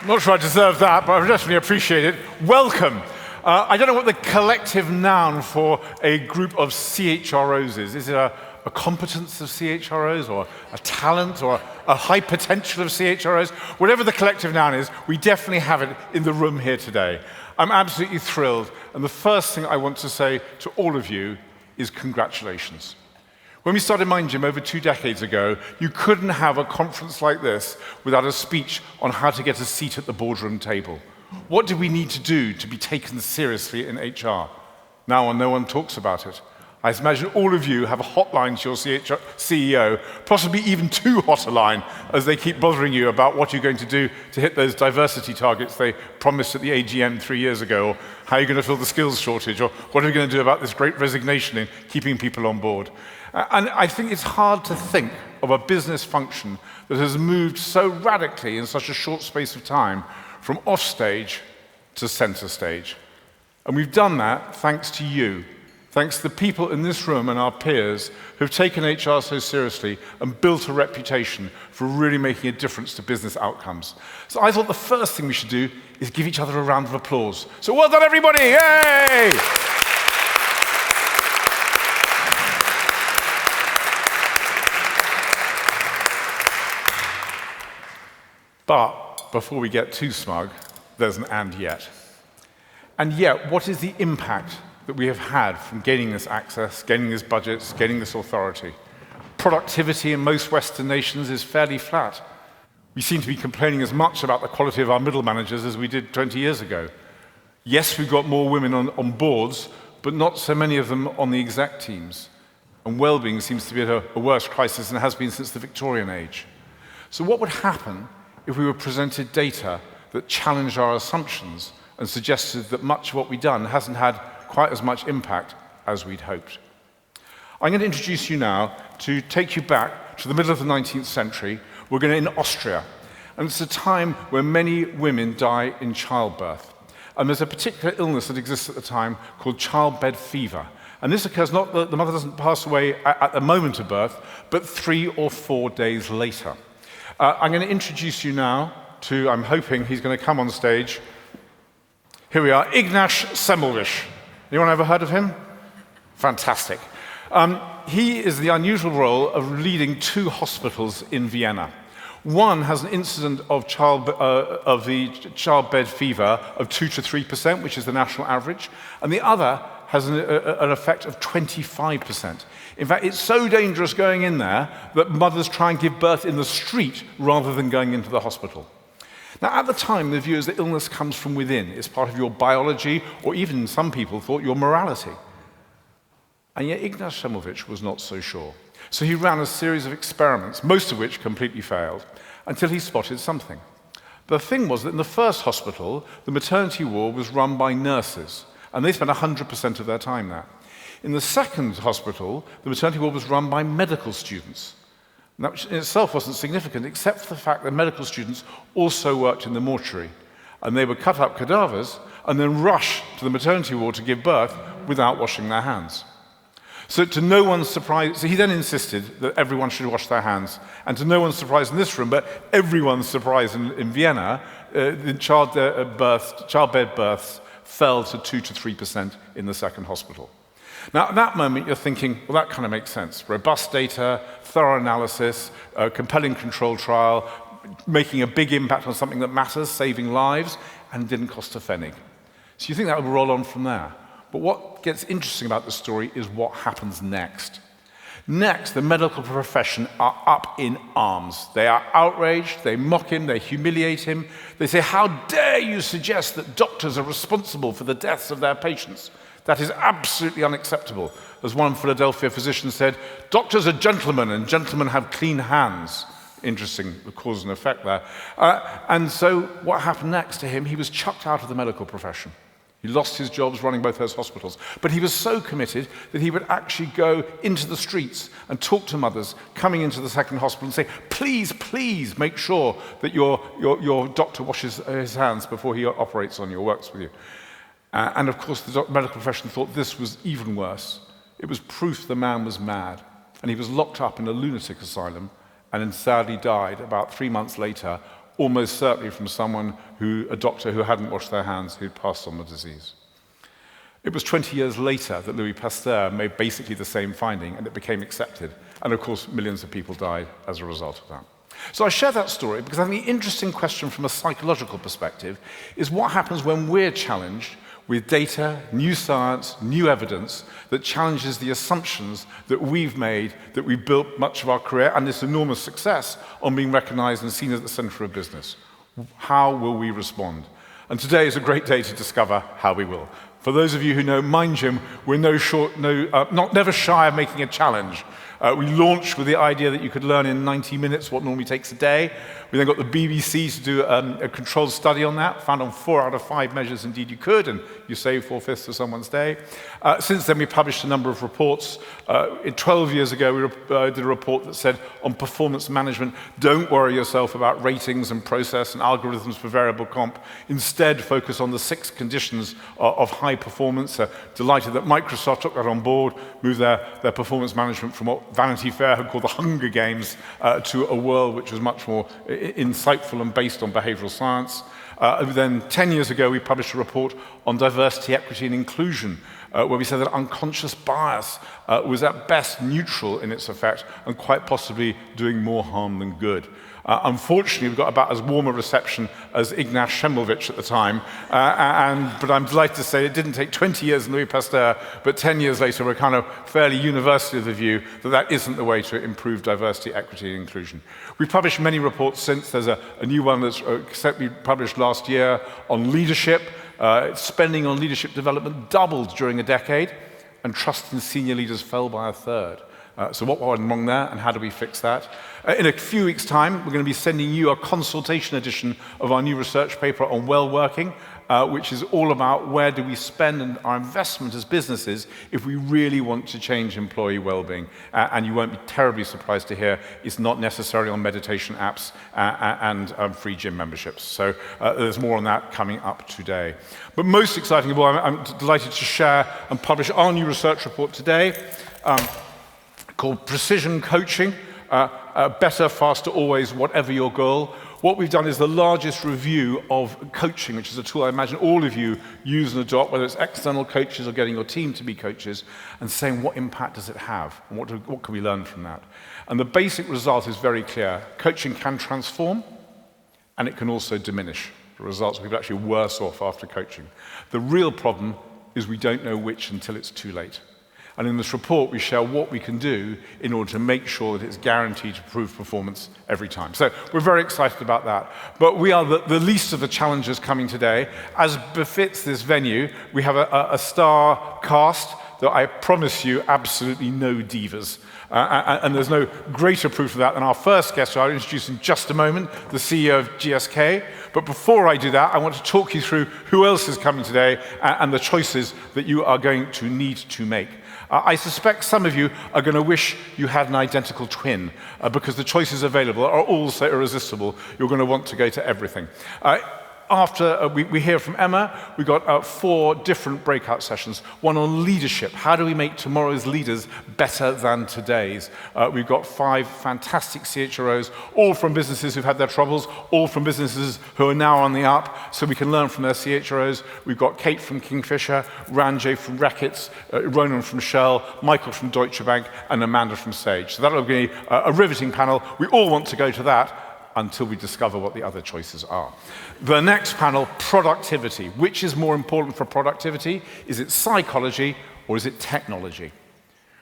Not sure I deserve that, but I definitely appreciate it. Welcome. I don't know what the collective noun for a group of CHROs is. Is it a competence of CHROs, or a talent, or a high potential of CHROs? Whatever the collective noun is, we definitely have it in the room here today. I'm absolutely thrilled, and the first thing I want to say to all of you is congratulations. When we started Mind Gym over 2 decades ago, you couldn't have a conference like this without a speech on how to get a seat at the boardroom table. What do we need to do to be taken seriously in HR? Now no one talks about it. I imagine all of you have a hotline to your CEO, possibly even too hot a line, as they keep bothering you about what you're going to do to hit those diversity targets they promised at the AGM 3 years ago, or how you're going to fill the skills shortage, or what are we going to do about this great resignation in keeping people on board. And I think it's hard to think of a business function that has moved so radically in such a short space of time from offstage to center stage. And we've done that thanks to you, thanks to the people in this room and our peers who've taken HR so seriously and built a reputation for really making a difference to business outcomes. So I thought the first thing we should do is give each other a round of applause. So well done, everybody! Yay! But before we get too smug, there's an and yet. And yet, what is the impact that we have had from gaining this access, gaining these budgets, gaining this authority? Productivity in most Western nations is fairly flat. We seem to be complaining as much about the quality of our middle managers as we did 20 years ago. Yes, we've got more women on boards, but not so many of them on the exec teams. And well-being seems to be at a worse crisis than it has been since the Victorian age. So what would happen if we were presented data that challenged our assumptions and suggested that much of what we've done hasn't had quite as much impact as we'd hoped? I'm going to introduce you now to take you back to the middle of the 19th century. We're going to in Austria, and it's a time where many women die in childbirth. And there's a particular illness that exists at the time called childbed fever. And this occurs not that the mother doesn't pass away at the moment of birth, but 3 or 4 days later. I'm going to introduce you now to, I'm hoping he's going to come on stage. Here we are, Ignaz Semmelweis. Anyone ever heard of him? Fantastic. He is the unusual role of leading 2 hospitals in Vienna. One has an incident of the childbed fever of 2 to 3%, which is the national average, and the other has an effect of 25%. In fact, it's so dangerous going in there that mothers try and give birth in the street rather than going into the hospital. Now, at the time, the view is that illness comes from within. It's part of your biology, or even some people thought your morality. And yet Ignaz Semmelweis was not so sure. So he ran a series of experiments, most of which completely failed, until he spotted something. The thing was that in the first hospital, the maternity ward was run by nurses, and they spent 100% of their time there. In the second hospital, the maternity ward was run by medical students. And that in itself wasn't significant, except for the fact that medical students also worked in the mortuary. And they would cut up cadavers and then rush to the maternity ward to give birth without washing their hands. So to no one's surprise, so he then insisted that everyone should wash their hands. And to no one's surprise in this room, but everyone's surprise in Vienna, the childbed births fell to 2 to 3% in the second hospital. Now, at that moment, you're thinking, well, that kind of makes sense. Robust data, thorough analysis, a compelling control trial, making a big impact on something that matters, saving lives, and didn't cost a pfennig. So you think that would roll on from there. But what gets interesting about the story is what happens next. Next, the medical profession are up in arms. They are outraged, they mock him, they humiliate him. They say, how dare you suggest that doctors are responsible for the deaths of their patients? That is absolutely unacceptable. As one Philadelphia physician said, doctors are gentlemen and gentlemen have clean hands. Interesting, the cause and effect there. And so what happened next to him, he was chucked out of the medical profession. He lost his jobs running both those hospitals. But he was so committed that he would actually go into the streets and talk to mothers coming into the second hospital and say, please, please make sure that your doctor washes his hands before he operates on you or works with you. And of course, the medical profession thought this was even worse. It was proof the man was mad. And he was locked up in a lunatic asylum and then sadly died about 3 months later almost certainly from a doctor who hadn't washed their hands, who'd passed on the disease. It was 20 years later that Louis Pasteur made basically the same finding, and it became accepted. And of course, millions of people died as a result of that. So I share that story because I think the interesting question from a psychological perspective is what happens when we're challenged with data, new science, new evidence that challenges the assumptions that we've made, that we've built much of our career and this enormous success on being recognized and seen at the center of business. How will we respond? And today is a great day to discover how we will. For those of you who know Mind Gym, we're never shy of making a challenge. We launched with the idea that you could learn in 90 minutes what normally takes a day. We then got the BBC to do a controlled study on that, found on 4 out of 5 measures indeed you could, and you save 4/5 of someone's day. Since then, we published a number of reports. 12 years ago, we did a report that said on performance management, don't worry yourself about ratings and process and algorithms for variable comp. Instead, focus on the 6 conditions of high performance. Delighted that Microsoft took that on board, moved their performance management from what Vanity Fair had called the Hunger Games to a world which was much more insightful and based on behavioral science. Then 10 years ago, we published a report on diversity, equity, and inclusion, where we said that unconscious bias was at best neutral in its effect and quite possibly doing more harm than good. Unfortunately, we've got about as warm a reception as Ignaz Semmelweis at the time, but I'm delighted to say it didn't take 20 years in Louis Pasteur, but 10 years later we're kind of fairly universally of the view that that isn't the way to improve diversity, equity, and inclusion. We've published many reports since. There's a new one that's we published last year on leadership. Spending on leadership development doubled during a decade, and trust in senior leaders fell by a third. So what went wrong there, and how do we fix that? In a few weeks' time, we're going to be sending you a consultation edition of our new research paper on well-working, which is all about where do we spend our investment as businesses if we really want to change employee well-being. And you won't be terribly surprised to hear it's not necessarily on meditation apps and free gym memberships. So there's more on that coming up today. But most exciting of all, I'm delighted to share and publish our new research report today, called Precision Coaching, Better, Faster, Always, Whatever Your Goal. What we've done is the largest review of coaching, which is a tool I imagine all of you use and adopt, whether it's external coaches or getting your team to be coaches, and saying what impact does it have, and what can we learn from that. And the basic result is very clear. Coaching can transform, and it can also diminish. The results are people actually worse off after coaching. The real problem is we don't know which until it's too late. And in this report, we share what we can do in order to make sure that it's guaranteed to improve performance every time. So we're very excited about that. But we are the least of the challengers coming today. As befits this venue, we have a star cast that I promise you absolutely no divas. And there's no greater proof of that than our first guest, who I'll introduce in just a moment, the CEO of GSK. But before I do that, I want to talk you through who else is coming today and the choices that you are going to need to make. I suspect some of you are going to wish you had an identical twin because the choices available are all so irresistible, you're going to want to go to everything. After we hear from Emma, we got 4 different breakout sessions. One on leadership. How do we make tomorrow's leaders better than today's? We've got 5 fantastic CHROs, all from businesses who've had their troubles, all from businesses who are now on the up, so we can learn from their CHROs. We've got Kate from Kingfisher, Ranjay from Reckitt's, Ronan from Shell, Michael from Deutsche Bank, and Amanda from Sage. So that'll be a riveting panel. We all want to go to that until we discover what the other choices are. The next panel, productivity. Which is more important for productivity? Is it psychology or is it technology?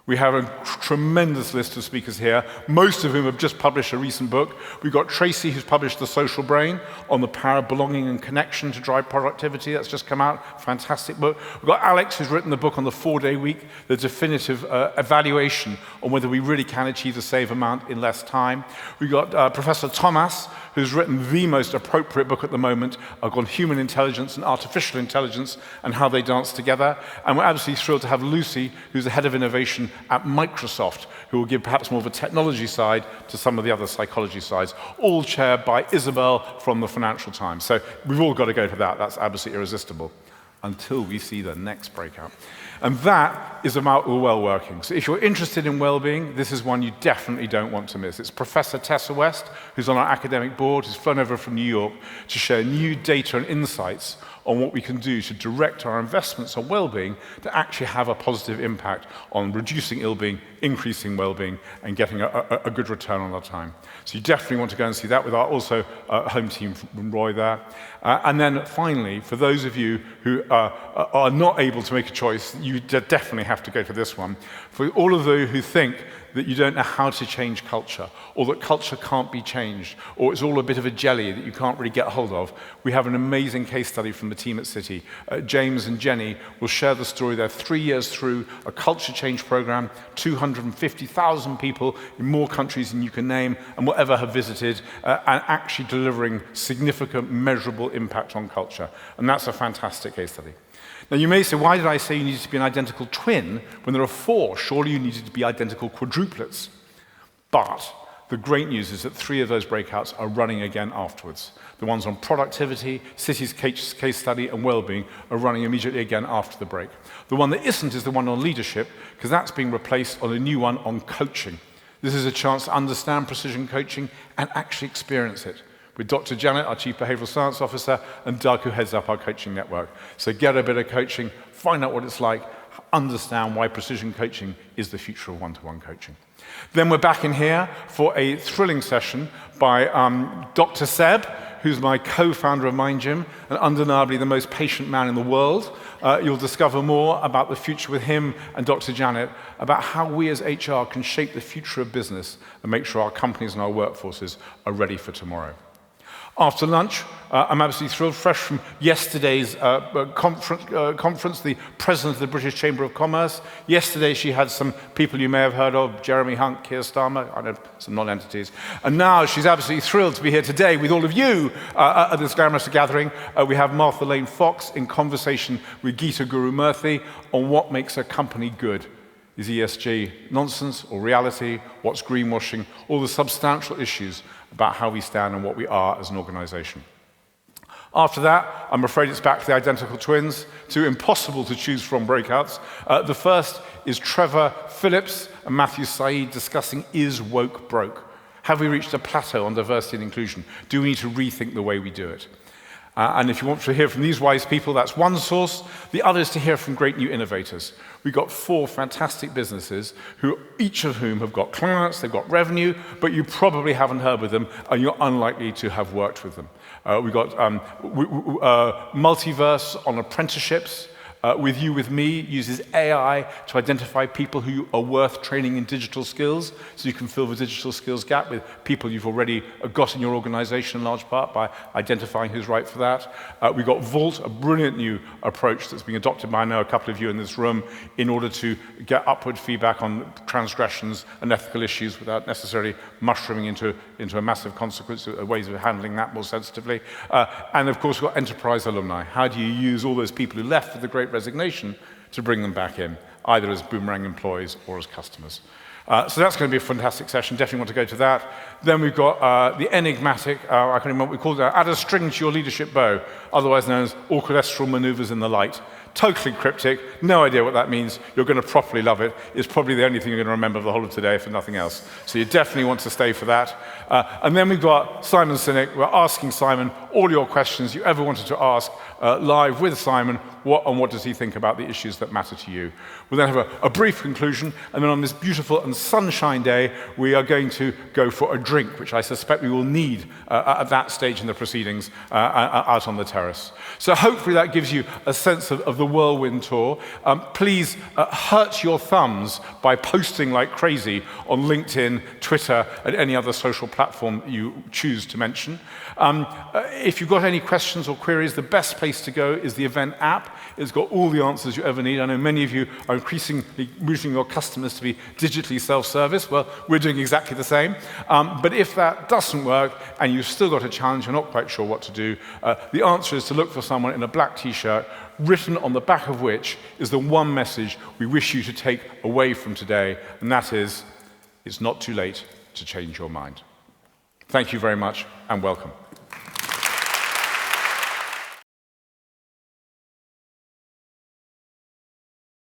We have a tremendous list of speakers here, most of whom have just published a recent book. We've got Tracy, who's published The Social Brain on the power of belonging and connection to drive productivity. That's just come out. Fantastic book. We've got Alex, who's written the book on the 4-day week, the definitive evaluation on whether we really can achieve the same amount in less time. We've got Professor Thomas, who's written the most appropriate book at the moment on human intelligence and artificial intelligence and how they dance together. And we're absolutely thrilled to have Lucy, who's the head of innovation at Microsoft, who will give perhaps more of a technology side to some of the other psychology sides, all chaired by Isabel from the Financial Times. So we've all got to go to that. That's absolutely irresistible until we see the next breakout. And that is about well working. So if you're interested in well-being, this is one you definitely don't want to miss. It's Professor Tessa West, who's on our academic board, who's flown over from New York to share new data and insights on what we can do to direct our investments on well-being to actually have a positive impact on reducing ill-being, increasing well-being, and getting a good return on our time. So you definitely want to go and see that with our also home team from Roy there. And then finally, for those of you who are not able to make a choice, you definitely have to go to this one. For all of those who think that you don't know how to change culture, or that culture can't be changed, or it's all a bit of a jelly that you can't really get hold of, we have an amazing case study from the team at City. James and Jenny will share the story. They're 3 years through a culture change program, 250,000 people in more countries than you can name and will ever have visited, and actually delivering significant, measurable impact on culture. And that's a fantastic case study. Now, you may say, why did I say you needed to be an identical twin when there are 4? Surely you needed to be identical quadruplets. But the great news is that 3 of those breakouts are running again afterwards. The ones on productivity, City's case study, and well-being are running immediately again after the break. The one that isn't is the one on leadership, because that's being replaced on a new one on coaching. This is a chance to understand precision coaching and actually experience it, with Dr. Janet, our Chief Behavioral Science Officer, and Doug, who heads up our coaching network. So get a bit of coaching, find out what it's like, understand why precision coaching is the future of one-to-one coaching. Then we're back in here for a thrilling session by Dr. Seb, who's my co-founder of Mind Gym, and undeniably the most patient man in the world. You'll discover more about the future with him and Dr. Janet, about how we as HR can shape the future of business and make sure our companies and our workforces are ready for tomorrow. After lunch, I'm absolutely thrilled, fresh from yesterday's conference, the president of the British Chamber of Commerce. Yesterday, she had some people you may have heard of, Jeremy Hunt, Keir Starmer, I know some non-entities. And now she's absolutely thrilled to be here today with all of you at this glamorous gathering. We have Martha Lane Fox in conversation with Geeta Guru Murthy on what makes a company good. Is ESG nonsense or reality? What's greenwashing? All the substantial issues about how we stand and what we are as an organization. After that, I'm afraid it's back to the identical twins, 2 impossible to choose from breakouts. The first is Trevor Phillips and Matthew Saeed discussing is woke broke? Have we reached a plateau on diversity and inclusion? Do we need to rethink the way we do it? And if you want to hear from these wise people, that's one source. The other is to hear from great new innovators. We've got 4 fantastic businesses, each of whom have got clients, they've got revenue, but you probably haven't heard with them, and you're unlikely to have worked with them. We've got Multiverse on apprenticeships. With You, With Me uses AI to identify people who are worth training in digital skills, so you can fill the digital skills gap with people you've already got in your organization in large part by identifying who's right for that. We've got Vault, a brilliant new approach that's being adopted by, I know, a couple of you in this room in order to get upward feedback on transgressions and ethical issues without necessarily mushrooming into a massive consequence, ways of handling that more sensitively. And of course, we've got enterprise alumni. How do you use all those people who left for the Great Resignation to bring them back in, either as boomerang employees or as customers? So that's going to be a fantastic session. Definitely want to go to that. Then we've got the enigmatic, I can't remember what we called it, add a string to your leadership bow, otherwise known as orchestral maneuvers in the light. Totally cryptic, no idea what that means. You're going to properly love it. It's probably the only thing you're going to remember the whole of today, for nothing else. So you definitely want to stay for that. And then we've got Simon Sinek. We're asking Simon all your questions you ever wanted to ask live with Simon. What does he think about the issues that matter to you? We'll then have a brief conclusion, and then on this beautiful and sunshine day, we are going to go for a drink, which I suspect we will need at that stage in the proceedings out on the terrace. So hopefully that gives you a sense of the whirlwind tour. Please hurt your thumbs by posting like crazy on LinkedIn, Twitter, and any other social platform you choose to mention. If you've got any questions or queries, the best place to go is the event app. It's got all the answers you ever need. I know many of you are increasingly moving your customers to be digitally self-service. Well, we're doing exactly the same. But if that doesn't work and you've still got a challenge, you're not quite sure what to do, the answer is to look for someone in a black t-shirt, written on the back of which is the one message we wish you to take away from today, and that is, it's not too late to change your mind. Thank you very much, and welcome.